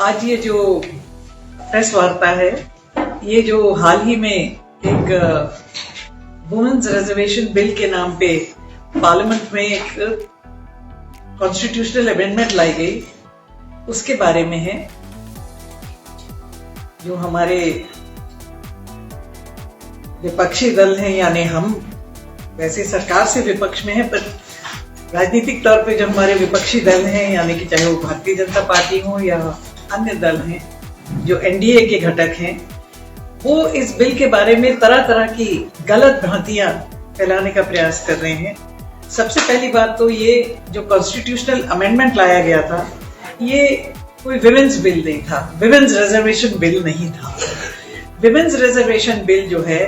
आज ये जो प्रेस वार्ता है, ये जो हाल ही में एक वुमेन्स रिजर्वेशन बिल के नाम पे पार्लियामेंट में एक कॉन्स्टिट्यूशनल अमेंडमेंट लाई गई, उसके बारे में है। जो हमारे विपक्षी दल हैं, यानी हम वैसे सरकार से विपक्ष में हैं, पर राजनीतिक तौर पे जो हमारे विपक्षी दल हैं, यानी कि चाहे वो भारतीय जनता पार्टी हो या अन्य दल हैं जो एनडीए के घटक हैं, वो इस बिल के बारे में तरह तरह की गलत भ्रांतियां फैलाने का प्रयास कर रहे हैं। सबसे पहली बात तो ये जो कॉन्स्टिट्यूशनल अमेंडमेंट लाया गया था, ये कोई विमेन्स बिल नहीं था, विमेन्स रिजर्वेशन बिल नहीं था। विमेन्स रिजर्वेशन बिल जो है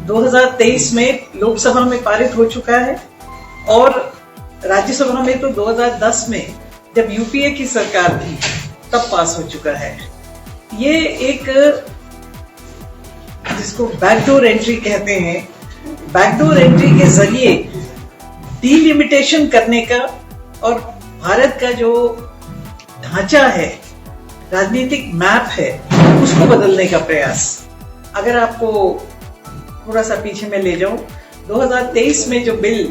2023 में लोकसभा में पारित हो चुका है और राज्यसभा में तो 2010 में जब यूपीए की सरकार थी तब पास हो चुका है। ये एक जिसको बैकडोर एंट्री कहते हैं, बैकडोर एंट्री के जरिए डिलिमिटेशन करने का और भारत का जो ढांचा है, राजनीतिक मैप है, उसको बदलने का प्रयास। अगर आपको थोड़ा सा पीछे में ले जाऊं, 2023 में जो bill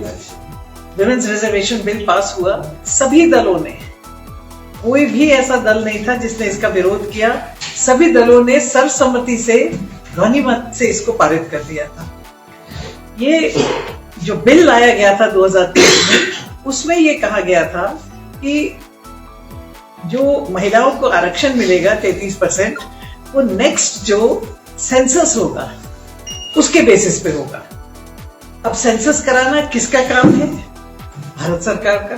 women's reservation bill pass हुआ, सभी दलों ने, कोई भी ऐसा दल नहीं था जिसने इसका विरोध किया, सभी दलों ने सर्वसम्मति से, ध्वनिमत से इसको पारित कर दिया था। ये जो बिल लाया गया था 2023 में, उसमें ये कहा गया था कि जो महिलाओं को आरक्षण मिलेगा 33%, वो नेक्स्ट जो सेंसस होगा उसके बेसिस पे होगा। अब सेंसस कराना किसका काम है? भारत सरकार का।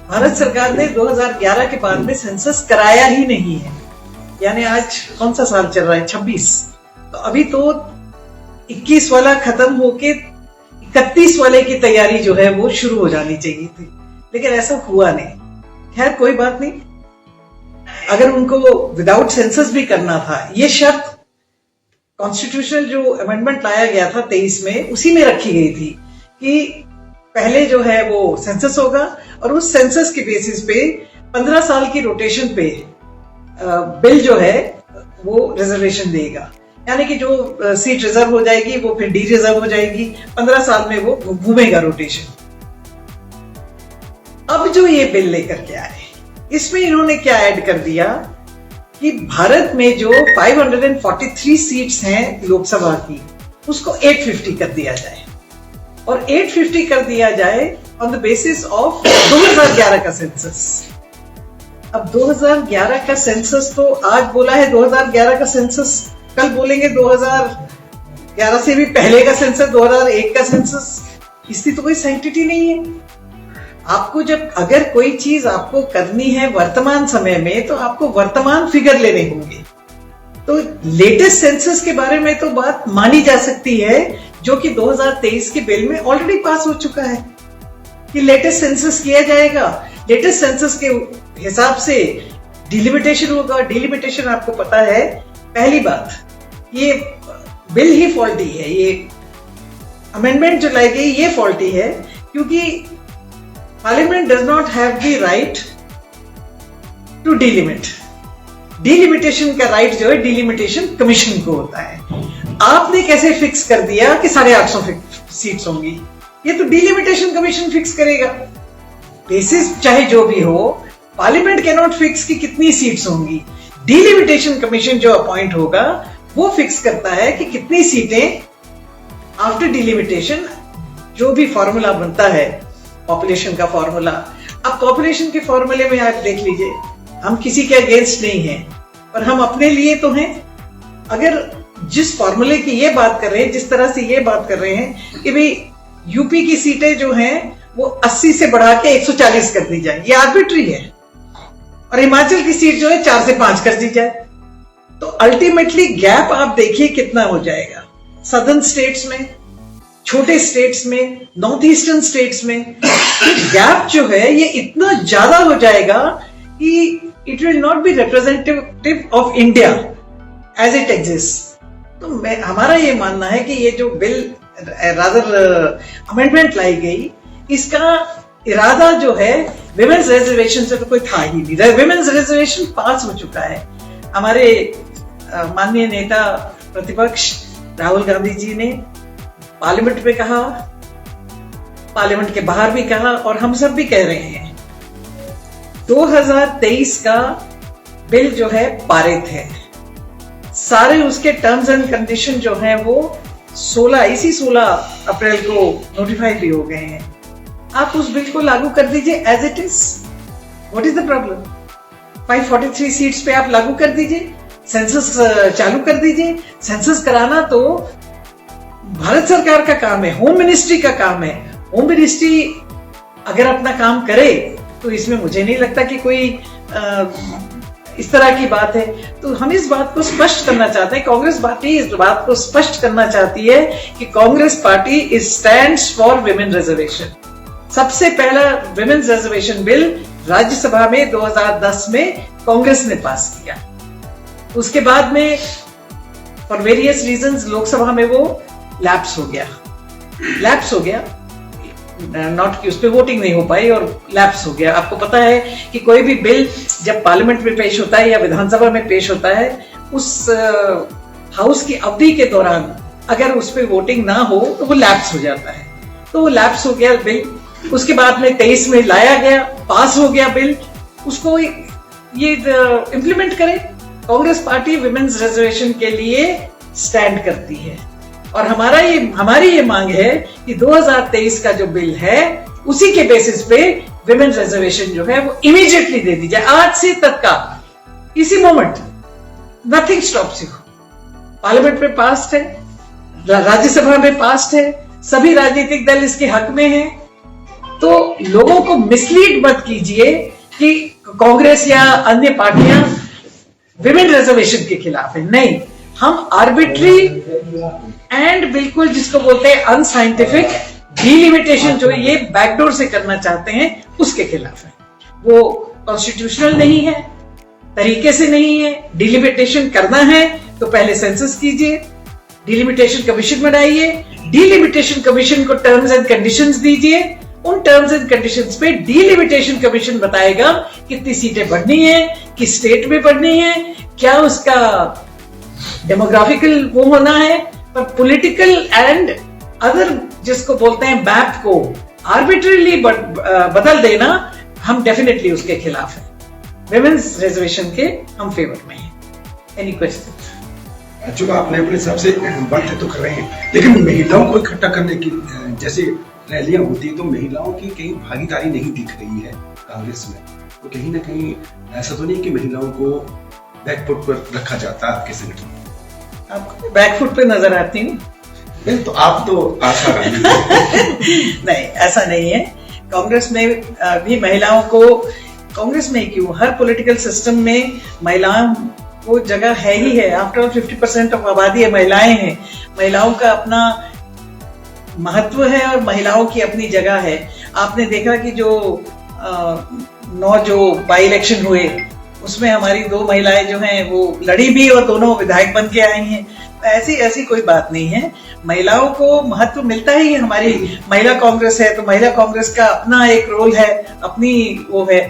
भारत सरकार ने 2011 के बाद में सेंसस कराया ही नहीं है, यानी आज कौन सा साल चल रहा है? 26। तो अभी तो 21 वाला खत्म होके 31 वाले की तैयारी जो है वो शुरू हो जानी चाहिए थी, लेकिन ऐसा हुआ नहीं। खैर कोई बात नहीं, अगर उनको विदाउट सेंसस भी करना था, ये शर्त कॉन्स्टिट्यूशनल जो अमेंडमेंट लाया गया था 23 में, उसी में रखी गई थी कि पहले जो है वो सेंसस होगा और उस सेंसस के बेसिस पे 15 साल की रोटेशन पे बिल जो है वो रिजर्वेशन देगा, यानी कि जो सीट रिजर्व हो जाएगी वो फिर डी रिजर्व हो जाएगी, 15 साल में वो घूमेगा रोटेशन। अब जो ये बिल लेकर के आए, इसमें इन्होंने क्या ऐड कर दिया कि भारत में जो 543 सीट्स हैं लोकसभा की, उसको 850 कर दिया जाए, और 850 कर दिया जाए ऑन द बेसिस ऑफ 2011 का सेंसस। अब 2011 का सेंसस तो आज बोला है 2011 का सेंसस, कल बोलेंगे 2011 से भी पहले का सेंसस, 2001 का सेंसस। इसकी तो कोई सैंक्टिटी नहीं है। आपको जब अगर कोई चीज आपको करनी है वर्तमान समय में, तो आपको वर्तमान फिगर लेने होंगे। तो लेटेस्ट सेंसस के बारे में तो बात मानी जा सकती है, जो कि 2023 के बिल में ऑलरेडी पास हो चुका है कि लेटेस्ट सेंसस किया जाएगा। लेटेस्ट सेंसस के हिसाब से डिलिमिटेशन होगा। डिलिमिटेशन आपको पता है, पहली बात ये बिल ही फॉल्टी है, ये अमेंडमेंट जो लाई गई ये फॉल्टी है, क्योंकि parliament does not have the right to delimit. Delimitation का राइट जो है डिलिमिटेशन कमीशन को होता है। आपने कैसे फिक्स कर दिया कि 850 सीट्स होंगी? ये तो डिलिमिटेशन कमीशन फिक्स करेगा। बेसिस चाहे जो भी हो, पार्लियामेंट कैन नॉट फिक्स कि कितनी सीट्स होंगी। डिलिमिटेशन कमीशन जो अपॉइंट होगा वो फिक्स करता है कि कितनी सीटें आफ्टर डिलिमिटेशन, जो भी फॉर्मूला बनता है पॉपुलेशन का फॉर्मूला। अब पॉपुलेशन के फॉर्मूले में आप देख लीजिए, हम किसी के अगेंस्ट नहीं हैं, पर हम अपने लिए तो हैं। अगर जिस फॉर्मूले की ये बात कर रहे हैं, जिस तरह से ये बात कर रहे हैं कि भाई यूपी की सीटें जो हैं वो 80 से बढ़ा के 140 कर दी जाए, ये आर्बिट्री है, और हिमाचल की सीट जो है 4 से 5 कर दी जाए, तो अल्टीमेटली गैप आप देखिए कितना हो जाएगा। सदर्न स्टेट्स में, छोटे स्टेट्स में, नॉर्थ ईस्टर्न स्टेट्स में गैप जो है ये इतना ज्यादा हो जाएगा कि it will not be representative of India as it exist. तो हमारा ये मानना है कि ये जो बिल रादर अमेंडमेंट लाई गई, इसका इरादा जो है विमेन्स रिजर्वेशन से तो कोई था ही नहीं। विमेन्स रिजर्वेशन पास हो चुका है। हमारे माननीय नेता प्रतिपक्ष राहुल गांधी जी ने पार्लियामेंट में कहा, पार्लियामेंट के बाहर भी कहा, और हम सब भी कह रहे हैं 2023 का बिल जो है पारित है। सारे उसके टर्म्स एंड कंडीशन जो हैं वो 16 अप्रैल को नोटिफाई भी हो गए हैं। आप उस बिल को लागू कर दीजिए as it is. What is the problem? 543 seats पे आप लागू कर दीजिए, सेंसस चालू कर दीजिए। सेंसस कराना तो भारत सरकार का काम है, होम मिनिस्ट्री का काम है। होम मिनिस्ट्री अगर अपना काम करे तो इसमें मुझे नहीं लगता कि कोई इस तरह की बात है। तो हम इस बात को स्पष्ट करना चाहते हैं, कांग्रेस पार्टी इस बात को स्पष्ट करना चाहती है कि Congress party is stands for women reservation. सबसे पहला विमेन रिजर्वेशन बिल राज्यसभा में 2010 में कांग्रेस ने पास किया। उसके बाद में फॉर वेरियस रीजंस लोकसभा में वो लैप्स हो गया, नॉट कि उस पर वोटिंग नहीं हो पाई और लैप्स हो गया। आपको पता है कि कोई भी बिल जब पार्लियामेंट में पेश होता है या विधानसभा में पेश होता है, उस हाउस की अवधि के दौरान अगर उस पर वोटिंग ना हो तो वो लैप्स हो जाता है। तो वो लैप्स हो गया बिल। उसके बाद में 23 में लाया गया, पास हो गया बिल, उसको ये इंप्लीमेंट करें। कांग्रेस पार्टी विमेन्स रिजर्वेशन के लिए स्टैंड करती है और हमारी ये मांग है कि 2023 का जो बिल है उसी के बेसिस पे विमेन रिजर्वेशन जो है वो इमीडिएटली दे दी जाए, आज से तत्काल, इसी moment. Nothing stops you. Parliament में पास्ड है, राज्यसभा में पास्ड है, सभी राजनीतिक दल इसके हक में हैं। तो लोगों को मिसलीड मत कीजिए कि कांग्रेस या अन्य पार्टियां विमेन रिजर्वेशन के खिलाफ है। नहीं, हम आर्बिट्री एंड बिल्कुल जिसको बोलते हैं अनसाइंटिफिक डिलिमिटेशन जो ये बैकडोर से करना चाहते हैं उसके खिलाफ है। वो कॉन्स्टिट्यूशनल नहीं है, तरीके से नहीं है। डिलिमिटेशन करना है तो पहले सेंसस कीजिए, डिलिमिटेशन कमीशन बनाइए, डिलिमिटेशन कमीशन को टर्म्स एंड कंडीशंस दीजिए। उन टर्म्स एंड कंडीशंस पे डिलिमिटेशन कमीशन बताएगा कितनी सीटें बढ़नी है, किस स्टेट में बढ़नी है, क्या उसका डेमोग्राफिकल वो होना है। पर पॉलिटिकल एंड अदर जिसको बोलते हैं मैप को आर्बिट्ररीली बदल देना, हम डेफिनेटली उसके खिलाफ हैं। विमेन्स रिजर्वेशन के हम फेवर में हैं। Any question? चलो, आपने अपने हिसाब से बातें तो कर रहे हैं, लेकिन महिलाओं को इकट्ठा करने की जैसे रैलियां होती है तो महिलाओं की कहीं भागीदारी नहीं दिख रही है कांग्रेस में। तो कहीं ना कहीं ऐसा तो नहीं कि महिलाओं को बैकफुट पर रखा जाता है आपके संगठन में? आपको बैकफुट पे नजर आती हूँ? नहीं, तो आप तो आशा नहीं, ऐसा नहीं है। कांग्रेस में भी महिलाओं को, कांग्रेस में क्यों, हर पॉलिटिकल सिस्टम में महिलाओं को जगह है ही है। आफ्टर ऑल 50% ऑफ आबादी महिलाएं हैं। महिलाओं का अपना महत्व है और महिलाओं की अपनी जगह है। आपने देखा कि जो 9 जो बाई इलेक्शन हुए उसमें हमारी 2 महिलाएं जो हैं वो लड़ी भी और दोनों विधायक बन के आई हैं। ऐसी कोई बात नहीं है। महिलाओं को महत्व मिलता ही है। हमारी महिला कांग्रेस है तो महिला कांग्रेस का अपना एक रोल है, अपनी वो है।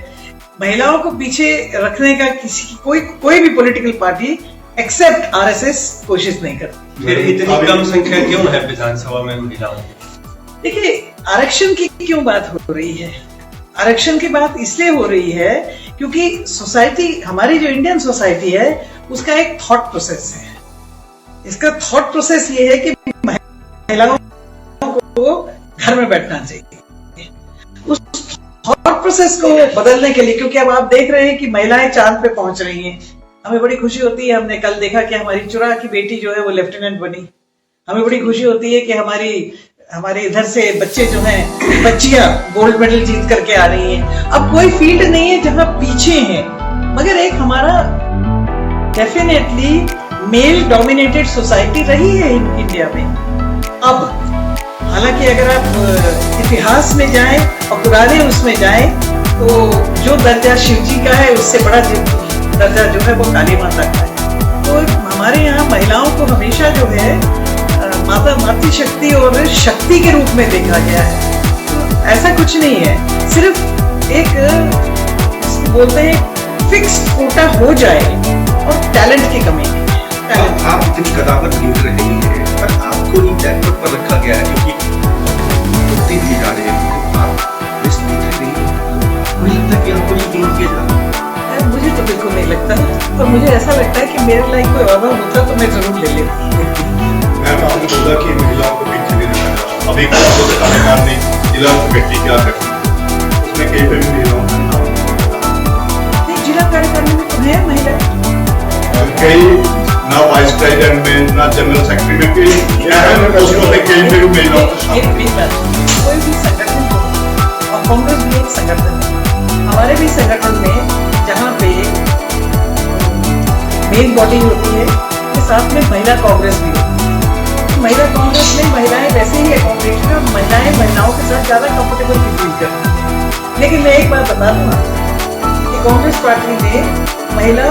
महिलाओं को पीछे रखने का किसी की कोई भी पॉलिटिकल पार्टी एक्सेप्ट आरएसएस कोशिश नहीं करती। फिर इतनी कम संख्या क्यों है विधानसभा में महिलाओं की? देखिए, आरक्षण की क्यों बात हो रही है? आरक्षण की बात इसलिए हो रही है क्योंकि सोसाइटी, हमारी जो इंडियन सोसाइटी है उसका एक थॉट प्रोसेस है। इसका थॉट प्रोसेस ये है कि महिलाओं को घर में बैठना चाहिए। उस थॉट प्रोसेस को बदलने के लिए, क्योंकि अब आप देख रहे हैं कि महिलाएं चांद पे पहुंच रही हैं, हमें बड़ी खुशी होती है। हमने कल देखा कि हमारी चुरा की बेटी जो है वो लेफ्टिनेंट बनी। हमें बड़ी खुशी होती है कि हमारे इधर से बच्चे जो हैं, बच्चियां गोल्ड मेडल जीत करके आ रही हैं। अब कोई फील्ड नहीं है जहां पीछे हैं, मगर एक हमारा डेफिनेटली मेल डोमिनेटेड सोसाइटी रही है इंडिया में। अब हालांकि अगर आप इतिहास में जाएं और पुराने उसमें जाएं तो जो दर्जा शिव जी का है उससे बड़ा दर्जा जो है वो काली माता का है। तो हमारे यहाँ महिलाओं को हमेशा जो है मातृशक्ति और शक्ति के रूप में देखा गया है। तो ऐसा कुछ नहीं है, सिर्फ एक बोलते हैं फिक्स्ड कोटा हो जाए और टैलेंट की कमी नहीं है। टैलेंट आप इतनी कदावत गिन रही हैं, पर आपको ही बैकवर्ड पर रखा गया है क्योंकि होते दिए जा रहे हैं, आप लिस्ट नहीं कर रही हैं। आपको नहीं लगता कि आपको ये गेन किया जा रहा है? मुझे तो बिल्कुल नहीं लगता, और मुझे ऐसा लगता है कि मेरे लाइक कोई और होता तो मैं जरूर ले लेती। मैम आपने बोला कि महिलाओं को पीछे नहीं रखा जाए, अभी आपको बताने का नहीं जिला कमेटी क्या करती है, उसमें कहीं पे भी महिलाओं का नाम नहीं, जिला कार्यकारिणी में तो है महिला, कई ना वाइस प्रेसिडेंट में ना जनरल सेक्रेटरी में कई अहम पोस्टों में कहीं पे भी महिलाओं का शामिल एक भी बात, कोई भी संगठन हो, और कांग्रेस भी एक संगठन है, हमारे भी संगठन में जहाँ पे मेन बॉडी होती है उसके साथ में महिला कांग्रेस भी होती है। महिला कांग्रेस में महिलाएं वैसे ही अकोमोडेट है, महिलाएं महिलाओं के साथ ज्यादा कंफर्टेबल फील करती हैं। लेकिन मैं एक बात बता दूं कि कांग्रेस पार्टी ने महिला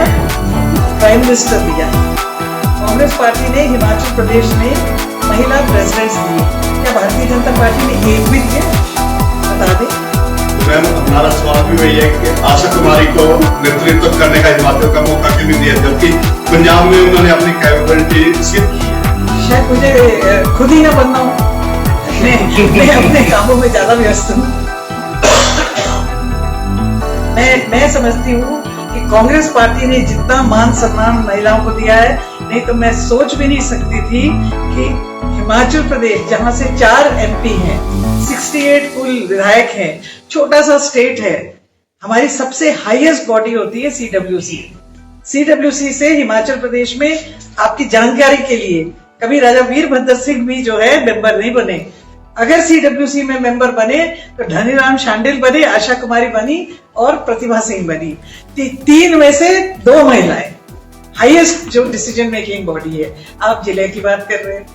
प्राइम मिनिस्टर दिया, कांग्रेस पार्टी ने हिमाचल प्रदेश में महिला प्रेसिडेंट्स दिए, क्या भारतीय जनता पार्टी ने एक भी दिया? बता दें। मैम हमारा सवाल भी वही है कि आशा कुमारी को नेतृत्व करने का हिमाचल का मौका क्यों नहीं दिया, जबकि पंजाब में उन्होंने अपनी कैपेबिलिटी सिद्ध की है। शायद मुझे खुद ही ना बनना हो, मैं अपने कामों में ज्यादा व्यस्त हूँ। मैं समझती हूँ कि कांग्रेस पार्टी ने जितना मान सम्मान महिलाओं को दिया है, नहीं तो मैं सोच भी नहीं सकती थी कि हिमाचल प्रदेश जहां से 4 MP हैं, 68 कुल विधायक हैं, छोटा सा स्टेट है, हमारी सबसे हाईएस्ट बॉडी होती है CWC से हिमाचल प्रदेश में आपकी जानकारी के लिए कभी राजा वीरभद्र सिंह भी जो है मेंबर नहीं बने। अगर CWC में मेंबर बने तो धनीराम शांडिल बने, आशा कुमारी बनी और प्रतिभा सिंह बनी। 3 में से 2 महिलाएं, हाईएस्ट जो डिसीजन मेकिंग बॉडी है। आप जिले की बात कर रहे हैं।